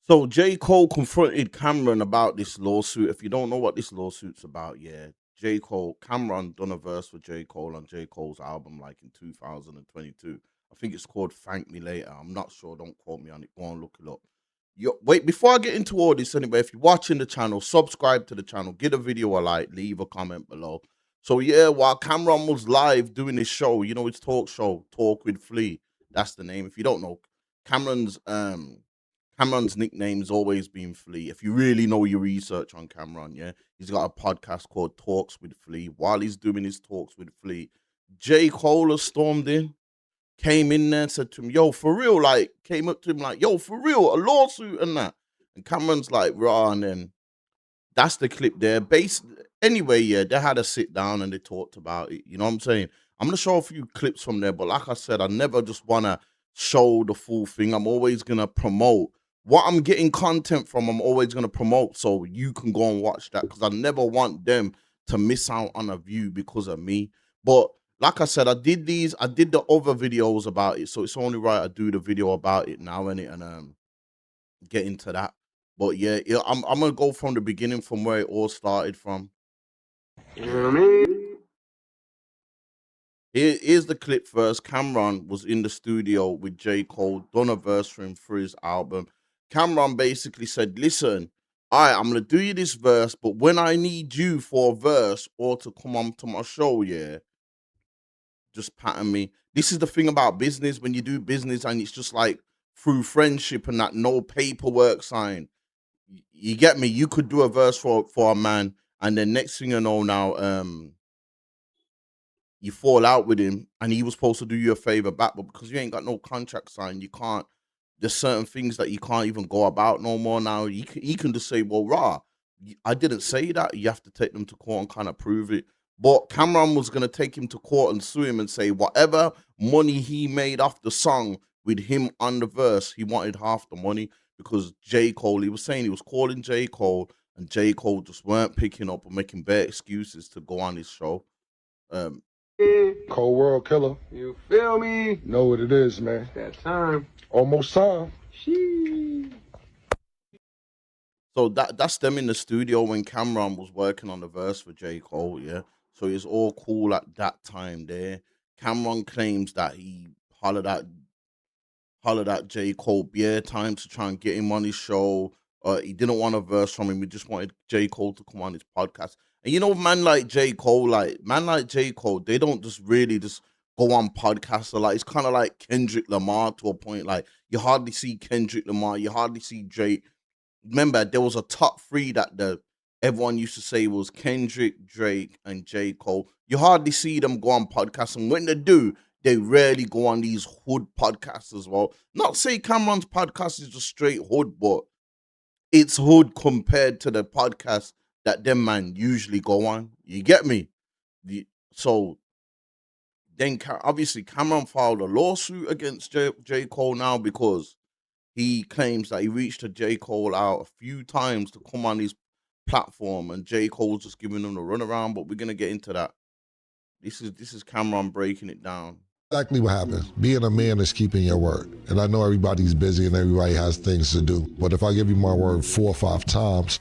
So J. Cole confronted Cameron about this lawsuit. If you don't know what this lawsuit's about, yeah, J. Cole, Cameron done a verse for J. Cole on J. Cole's album like in 2022. I think it's called Thank Me Later. I'm not sure. Don't quote me on it. Go and look it up. Wait, before I get into all this anyway, if you're watching the channel, subscribe to the channel, give the video a like, leave a comment below. So yeah, while Cameron was live doing his show, his talk show, Talk with Flea. That's the name. If you don't know, Cameron's Cameron's nickname's always been Flea. If you really know your research on Cameron, yeah, he's got a podcast called Talks with Flea. While he's doing his Talks with Flea, J. Cole has stormed in, came in there and said to him, yo, for real, like, came up to him like, yo, for real, a lawsuit and that. And Cameron's like, rah, and then that's the clip there. Anyway, yeah, they had a sit down and they talked about it. You know what I'm saying? I'm gonna show a few clips from there, but like I said, I never just wanna show the full thing. I'm always gonna promote what I'm getting content from. I'm always gonna promote so you can go and watch that because I never want them to miss out on a view because of me. But like I said, I did the other videos about it, so it's only right I do the video about it now and get into that. But yeah, I'm gonna go from the beginning, from where it all started from. You know what I mean? Here's the clip first. Camron was in the studio with J. Cole, done a verse for him for his album. Camron basically said, listen, all right, I'm gonna do you this verse, but when I need you for a verse or to come on to my show, yeah, just pattern me. This is the thing about business. When you do business and it's just like through friendship and that, no paperwork signed. You get me? You could do a verse for a man, and then next thing you know, now you fall out with him, and he was supposed to do you a favor back, but because you ain't got no contract signed, you can't. There's certain things that you can't even go about no more. Now he can just say, "Well, rah, I didn't say that." You have to take them to court and kind of prove it. But Cameron was gonna take him to court and sue him and say whatever money he made off the song with him on the verse, he wanted half the money because J. Cole, he was saying he was calling J. Cole, and J. Cole just weren't picking up and making bare excuses to go on his show. Um, Cold World Killer. You feel me? Know what it is, man. That time. Almost time. Sheesh. So that's them in the studio when Cameron was working on the verse for J. Cole, yeah. So it's all cool at that time there. Cameron claims that he hollered at J. Cole bare times to try and get him on his show. He didn't want a verse from him. He just wanted J. Cole to come on his podcast. And man like J. Cole, they don't just really just go on podcasts. Like it's kind of like Kendrick Lamar to a point. Like you hardly see Kendrick Lamar, you hardly see Drake. Remember, there was a top three that everyone used to say was Kendrick, Drake, and J. Cole. You hardly see them go on podcasts, and when they do, they rarely go on these hood podcasts as well. Not say Cameron's podcast is just straight hood, but it's hood compared to the podcast that them man usually go on. You get me? So then obviously Cameron filed a lawsuit against J. Cole now because he claims that he reached a J. Cole out a few times to come on his platform, and J. Cole's just giving him the runaround. But we're gonna get into that. This is Cameron breaking it down. Exactly what happens. Being a man is keeping your word. And I know everybody's busy and everybody has things to do. But if I give you my word 4 or 5 times,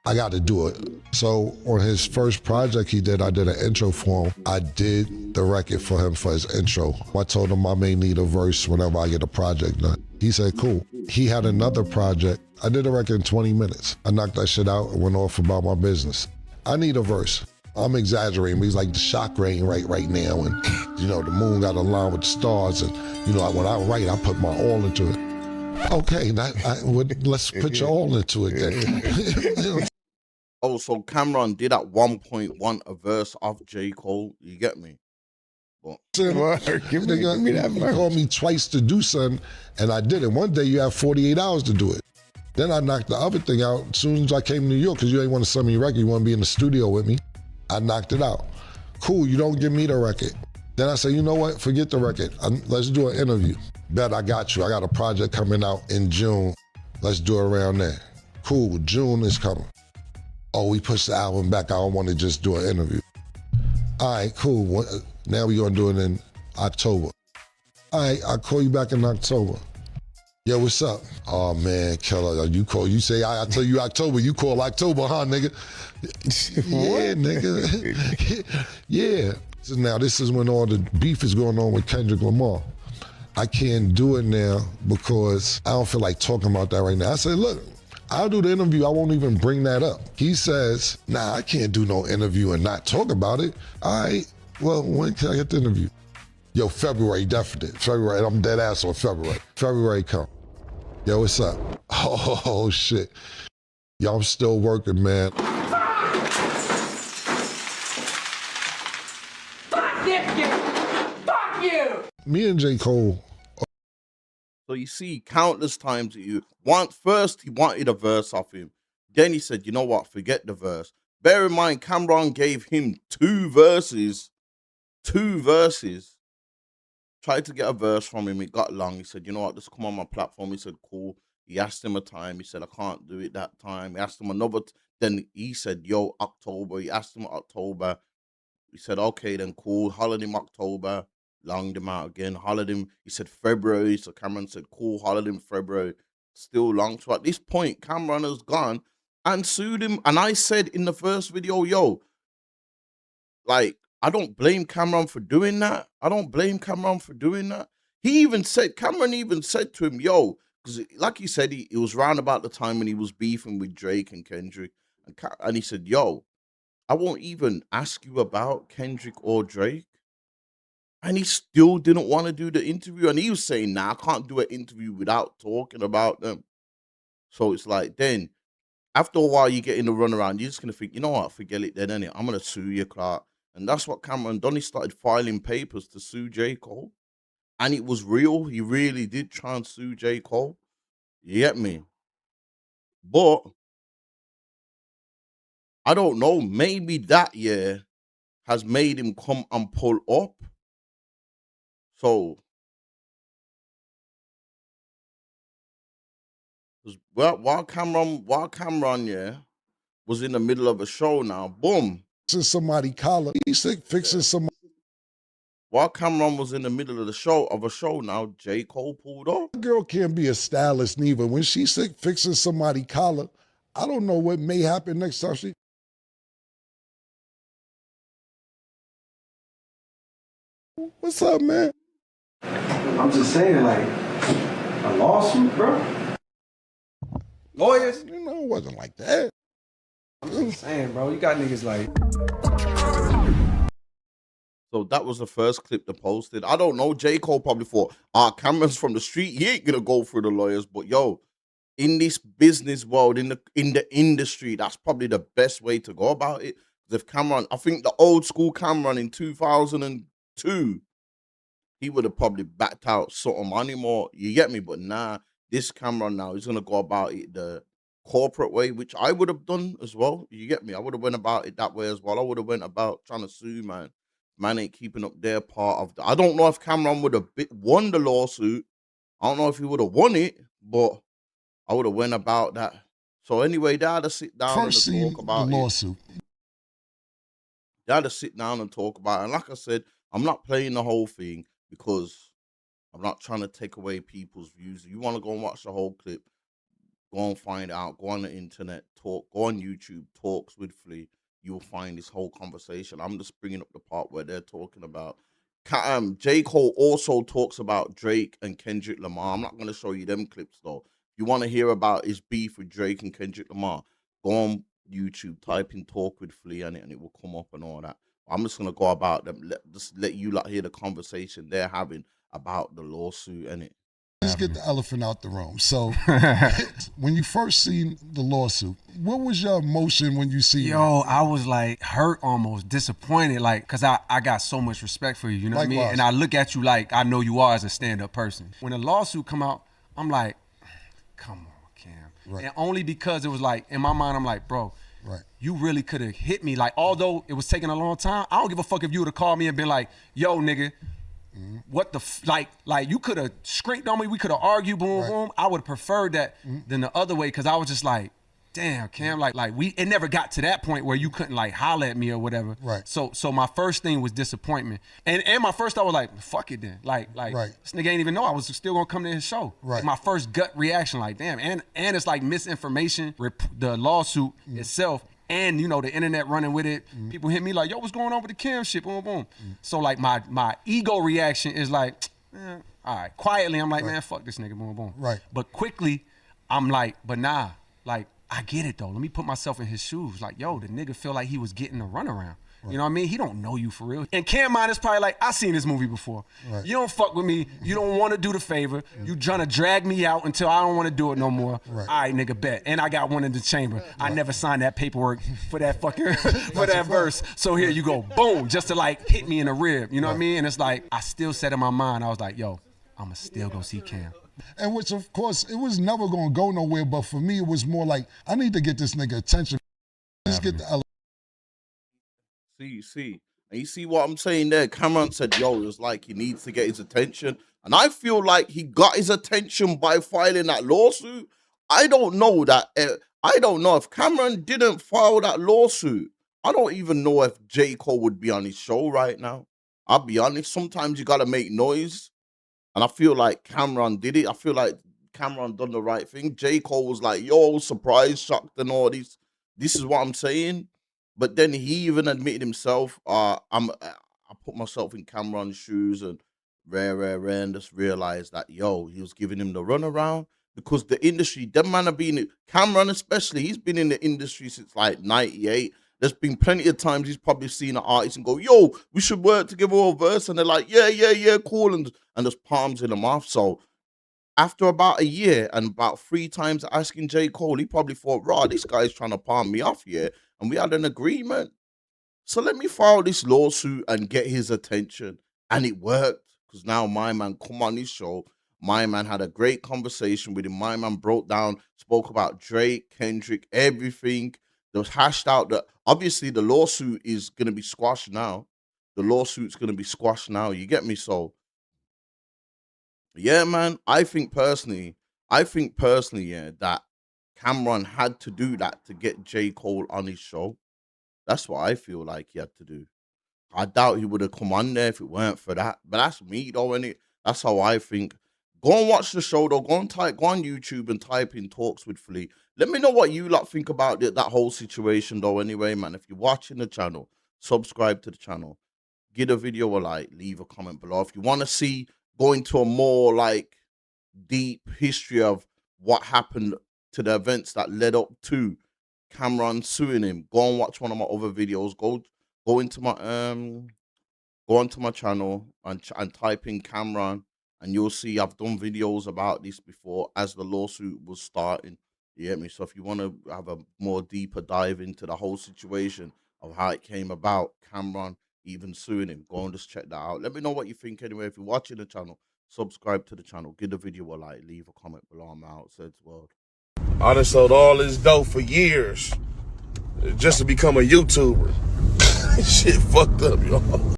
I got to do it. So on his first project he did, I did an intro for him. I did the record for him for his intro. I told him I may need a verse whenever I get a project done. He said, cool. He had another project. I did a record in 20 minutes. I knocked that shit out and went off about my business. I need a verse. I'm exaggerating, but he's like the shock rain right now. And, the moon got aligned with the stars. And, when I write, I put my all into it. Okay, let's put your all into it then. Oh, so Cameron did at one point want a verse of J. Cole. You get me? Give me that verse. He called me twice to do something, and I did it. One day you have 48 hours to do it. Then I knocked the other thing out as soon as I came to New York, because you ain't want to send me a record. You want to be in the studio with me. I knocked it out. Cool, you don't give me the record. Then I said, you know what? Forget the record. Let's do an interview. Bet I got you. I got a project coming out in June. Let's do it around there. Cool, June is coming. Oh, we pushed the album back. I don't want to just do an interview. All right, cool. Now we're going to do it in October. All right, I'll call you back in October. Yo, what's up? Oh man, Keller, you call? You say I tell you October. You call October, huh, nigga? Yeah, nigga. Yeah. So now this is when all the beef is going on with Kendrick Lamar. I can't do it now because I don't feel like talking about that right now. I said, look, I'll do the interview. I won't even bring that up. He says, nah, I can't do no interview and not talk about it. All right, well, when can I get the interview? Yo, February, definite. February, I'm dead ass on February. February come. Yo, what's up? Oh, shit. Yo, I'm still working, man. Fuck you! Fuck you! Me and J. Cole. So you see, countless times first he wanted a verse off him. Then he said, you know what, forget the verse. Bear in mind, Camron gave him two verses. Tried to get a verse from him. It got long. He said, you know what, just come on my platform. He said, cool. He asked him a time. He said, I can't do it that time. He asked him another. Then he said, yo, October. He asked him October. He said, okay, then cool. Hollered him October. Longed him out again. Hollered him. He said February. So Camron said, cool. Hollered him February. Still long. So at this point, Camron has gone and sued him. And I said in the first video, yo, like, I don't blame Camron for doing that. Cameron even said to him, yo, because like he said, it was round about the time when he was beefing with Drake and Kendrick. And he said, yo, I won't even ask you about Kendrick or Drake. And he still didn't want to do the interview. And he was saying, nah, I can't do an interview without talking about them. So it's like, then after a while, you get in the runaround, you're just going to think, you know what, forget it then, innit? I'm going to sue you, Clark. And that's what Cameron done. He started filing papers to sue J. Cole. And it was real. He really did try and sue J. Cole. You get me? But I don't know. Maybe that year has made him come and pull up. So, while Cameron, yeah, was in the middle of a show now, boom. Fixing somebody collar. He's fixing somebody. While Cameron was in the middle of a show now, J. Cole pulled up. Girl can't be a stylist neither. When she's fixing somebody collar, I don't know what may happen next time she. What's up, man? I'm just saying, like, a lawsuit, bro. Lawyers? You know, it wasn't like that. I'm just saying, bro, you got niggas like. So that was the first clip they posted. I don't know. J. Cole probably thought, Cameron's from the street. He ain't gonna go through the lawyers. But yo, in this business world, in the industry, that's probably the best way to go about it. Because if Cameron, I think the old school Cameron in 2002, he would have probably backed out something money more. You get me? But nah, this Cameron now, he's gonna go about it the corporate way, which I would have done as well. You get me? I would have went about it that way as well. I would have went about trying to sue, man. Man ain't keeping up their part of the. I don't know if Cameron would have won the lawsuit. I don't know if he would have won it, but I would have went about that. So anyway, they had to sit down and talk about the lawsuit. They had to sit down and talk about it. And like I said, I'm not playing the whole thing because I'm not trying to take away people's views. If you want to go and watch the whole clip, go and find out. Go on the internet, go on YouTube, Talks with Flea. You'll find this whole conversation. I'm just bringing up the part where they're talking about. J. Cole also talks about Drake and Kendrick Lamar. I'm not going to show you them clips though. If you want to hear about his beef with Drake and Kendrick Lamar, go on YouTube, type in Talk with Flea and it will come up and all that. I'm just going to go about them. Just let you hear the conversation they're having about the lawsuit and it. Let's get the elephant out the room. So, when you first seen the lawsuit, what was your emotion when you see it? Yo, I was like hurt almost, disappointed, like, because I got so much respect for you, you know what I mean? And I look at you like I know you are as a stand-up person. When the lawsuit come out, I'm like, come on, Cam. Right. And only because it was like, in my mind, I'm like, bro, right, you really could have hit me. Like, although it was taking a long time, I don't give a fuck if you would have called me and been like, yo, nigga, what the like you could have screamed on me, we could have argued, boom, boom. I would have preferred that than the other way, because I was just like, damn, Cam, like it never got to that point where you couldn't like holler at me or whatever. Right. So my first thing was disappointment. And my first thought was like, fuck it then. Like this nigga ain't even know I was still gonna come to his show. Right. Like, my first gut reaction, like, damn, and it's like misinformation, the lawsuit itself, and you know, the internet running with it. People hit me like, yo, what's going on with the Cam shit? Boom, boom. So like my ego reaction is like, all right. Quietly, I'm like, man, fuck this nigga, boom, boom. Right. But quickly, I'm like, but nah, like, I get it though. Let me put myself in his shoes. Like, yo, the nigga feel like he was getting a runaround. Right. You know what I mean? He don't know you for real. And Camrons is probably like, I seen this movie before. Right. You don't fuck with me. You don't want to do the favor. You trying to drag me out until I don't want to do it no more. Right. All right, nigga, bet. And I got one in the chamber. Right. I never signed that paperwork for that fucking, for that verse. So here you go, boom, just to like hit me in the rib. You know what I mean? And it's like, I still said in my mind, I was like, yo, I'ma still go see Cam. And which, of course, it was never going to go nowhere, but for me, it was more like, I need to get this nigga attention. Just get the See. And you see what I'm saying there? Camron said, yo, it's like he needs to get his attention. And I feel like he got his attention by filing that lawsuit. I don't know if Camron didn't file that lawsuit. I don't even know if J. Cole would be on his show right now. I'll be honest, sometimes you got to make noise. And I feel like Camron did it. I feel like Camron done the right thing. J. Cole was like, yo, surprised, shocked, and all this. This is what I'm saying. But then he even admitted himself, I put myself in Camron's shoes and and just realized that, yo, he was giving him the runaround because the industry, them man have been, Camron especially, he's been in the industry since like 98. There's been plenty of times he's probably seen an artist and go, yo, we should work together a verse. And they're like, yeah, cool. And just palms in them off. So after about a year and about 3 times asking J. Cole, he probably thought, raw, this guy's trying to palm me off here. And we had an agreement. So let me file this lawsuit and get his attention. And it worked. Because now my man come on his show. My man had a great conversation with him. My man broke down, spoke about Drake, Kendrick, everything. There was hashed out that obviously the lawsuit is going to be squashed now. The lawsuit's going to be squashed now. You get me? So, yeah, man, I think personally, yeah, that Camron had to do that to get J. Cole on his show. That's what I feel like he had to do. I doubt he would have come on there if it weren't for that. But that's me, though, innit? That's how I think. Go and watch the show, though. Go on YouTube and type in Talks with Flea. Let me know what you lot think about that whole situation, though, anyway, man. If you're watching the channel, subscribe to the channel. Give the video a like. Leave a comment below. If you want to see, go into a more, like, deep history of what happened to the events that led up to Camron suing him, go and watch one of my other videos. Go into my go onto my channel and type in Camron, and you'll see I've done videos about this before as the lawsuit was starting. You get me? So if you want to have a more deeper dive into the whole situation of how it came about, Camron even suing him, go and just check that out. Let me know what you think anyway. If you're watching the channel, subscribe to the channel, give the video a like, leave a comment below. I'm out. Says world. I done sold all this dope for years just to become a YouTuber. Shit fucked up, y'all.